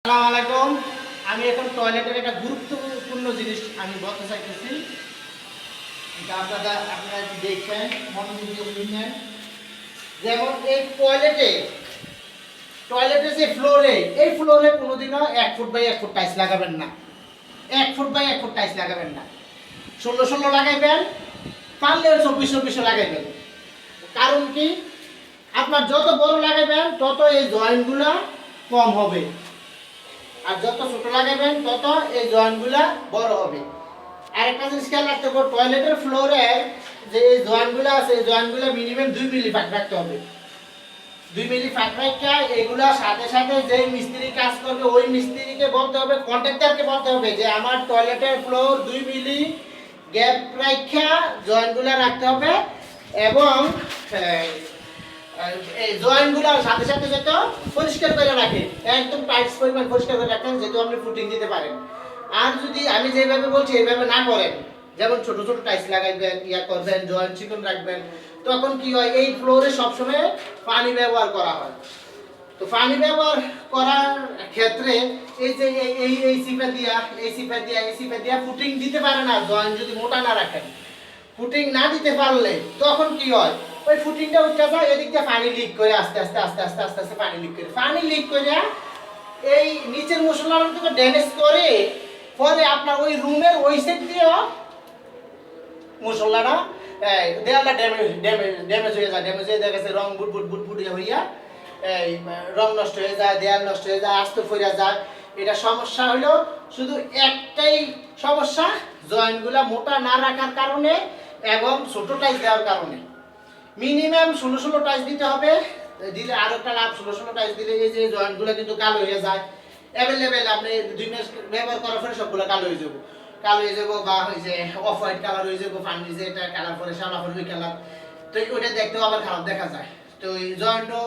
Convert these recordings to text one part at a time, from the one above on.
আসসালামু আলাইকুম। আমি এখন টয়লেটের একটা গুরুত্বপূর্ণ জিনিস আমি বলতে চাইতেছি। এটা আপনারা দেখবেন, মনোযোগ দিয়ে শুনবেন। যেমন এই টয়লেটের যে ফ্লোরে, এই ফ্লোরে কোনোদিনও 1 ফুট বাই 1 ফুট টাইলস লাগাবেন না। 1 ফুট বাই 1 ফুট টাইলস লাগাবেন না। 16 লাগাইবেন, পারলে 24 লাগাইবেন। কারণ কি, আপনার যত বড় লাগাইবেন তত এই জয়েন্টগুলো কম হবে, আর যত ছোট লাগাবেন তত এই জয়েন্টগুলা বড় হবে। আরেকটা জিনিস খেয়াল রাখতে হবে, টয়লেটের ফ্লোরে যে এই জয়েন্টগুলো আছে, এই জয়েন্টগুলো মিনিমাম 2 মিলি ফাঁক রাখতে হবে। 2 মিলি ফাঁক রাখা এগুলা সাথে সাথে যে মিস্ত্রি কাজ করবে ওই মিস্ত্রিকে বলতে হবে, কন্ট্রাক্টরকে বলতে হবে যে আমার টয়লেটের ফ্লোর 2 মিলি গ্যাপ রাখা জয়েন্টগুলো রাখতে হবে, এবং এই জয়েন্টগুলো সাথে সাথে যেটা পরিষ্কার করে রাখে, একদম টাইটস পরিমাণ পরিষ্কার করে রাখেন, যেহেতু আপনি ফুটিং দিতে পারেন। আর যদি আমি যেভাবে বলছি এইভাবে না করেন, যেমন ছোট ছোট টাইলস লাগাইবেন, ইয়া করবেন, জয়েন্ট চিকন রাখবেন, তখন কি হয়, এই ফ্লোরে সবসময় পানি ব্যবহার করা হয়। তো পানি ব্যবহার করার ক্ষেত্রে এই যে এই সিপা দিয়া ফুটিং দিতে পারে না, জয়েন্ট যদি মোটা না রাখেন। ফুটিং না দিতে পারলে তখন কি হয়, ওই ফুটিংটা উঠে যায়, এদিক দিয়ে পানি লিক করে আস্তে আস্তে পানি লিক করে এই নিচের মশলাটাকে ড্যামেজ করে, পরে আপনার ওই রুমের ওই সাইড দিয়েও মশলাটা দেয়ালটা ড্যামেজ হয়ে যায়। দেখা গেছে রং বুট হইয়া এই রং নষ্ট হয়ে যায়, দেয়াল নষ্ট হয়ে যায়, আস্ত ফইরা যায়। এটা সমস্যা হলো শুধু একটাই সমস্যা, জয়েন্টগুলা মোটা না রাখার কারণে এবং ছোট টাইলস দেওয়ার কারণে। মিনিমাম 16 টাইলস দিতে হবে, দিলে আরো একটা লাভ, 16 টাইলস দিলে এই যে জয়েন্টগুলো কিন্তু কালো হয়ে যায়। অ্যাভেলেবেল আপনি 2 মাস ব্যবহার করার পরে সবগুলো কালো হয়ে যাবো, বা ওই যে অফ হোয়াইট কালার হয়ে যাবো, ফান্ডি যে এটা কালার পরে শ্যামলা পরে ওই কালার, তো ওইটা দেখতেও আবার খারাপ দেখা যায়। তো এই জয়েন্টও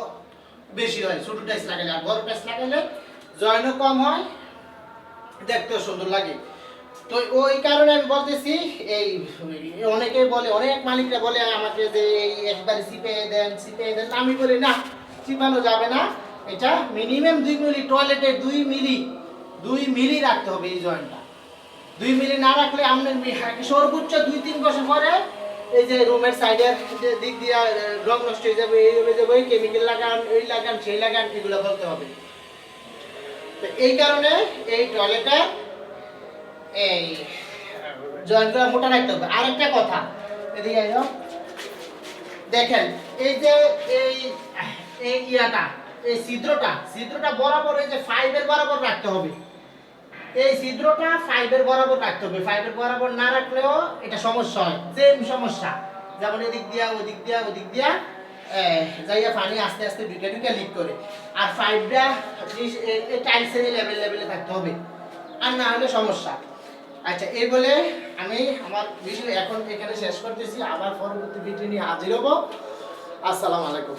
বেশি হয় ছোট টাইলস লাগালে, আর বড় টাইলস লাগালে জয়েন্টও কম হয়, দেখতেও সুন্দর লাগে। তো ওই কারণে আমি বলতেছি, এই অনেকে বলে, অনেক মালিকরা বলে আমাকে যে এই একবারে সিপে দেন। আমি বলি না, চিপানো যাবে না। এটা মিনিমাম 2 মিলি, টয়লেটের 2 মিলি রাখতে হবে এই জয়েন্টটা। 2 মিলি না রাখলে আপনার সর্বোচ্চ 2-3 বছর পরে এই যে রুমের সাইডের দিক দিয়ে রং নষ্ট হয়ে যাবে, এই হয়ে যাবে, কেমিক্যাল লাগান, এই লাগান, সেই লাগান, এগুলো বলতে হবে। তো এই কারণে এই টয়লেটে এই জয়েন্টগুলো মোটা রাখতে হবে। আরেকটা কথা, এদিকে আইও, দেখেন এই যে এই এই ছিদ্রটা বরাবর, এই যে ফাইবের বরাবর রাখতে হবে। এই ছিদ্রটা ফাইবের বরাবর রাখতে হবে। ফাইবের বরাবর না রাখলেও এটা সমস্যা হয়, সেম সমস্যা। যেমন ওদিক দিয়া যাইয়া পানি আস্তে আস্তে ঢুকে লিক করে। আর ফাইবটা টাইলসের লেভেলে থাকতে হবে, আর না হলে সমস্যা। আচ্ছা, এই বলে আমি আমার ভিডিও এখন এখানে শেষ করতেছি। আবার পরবর্তী ভিডিও নিয়ে হাজির হব। আসসালামু আলাইকুম।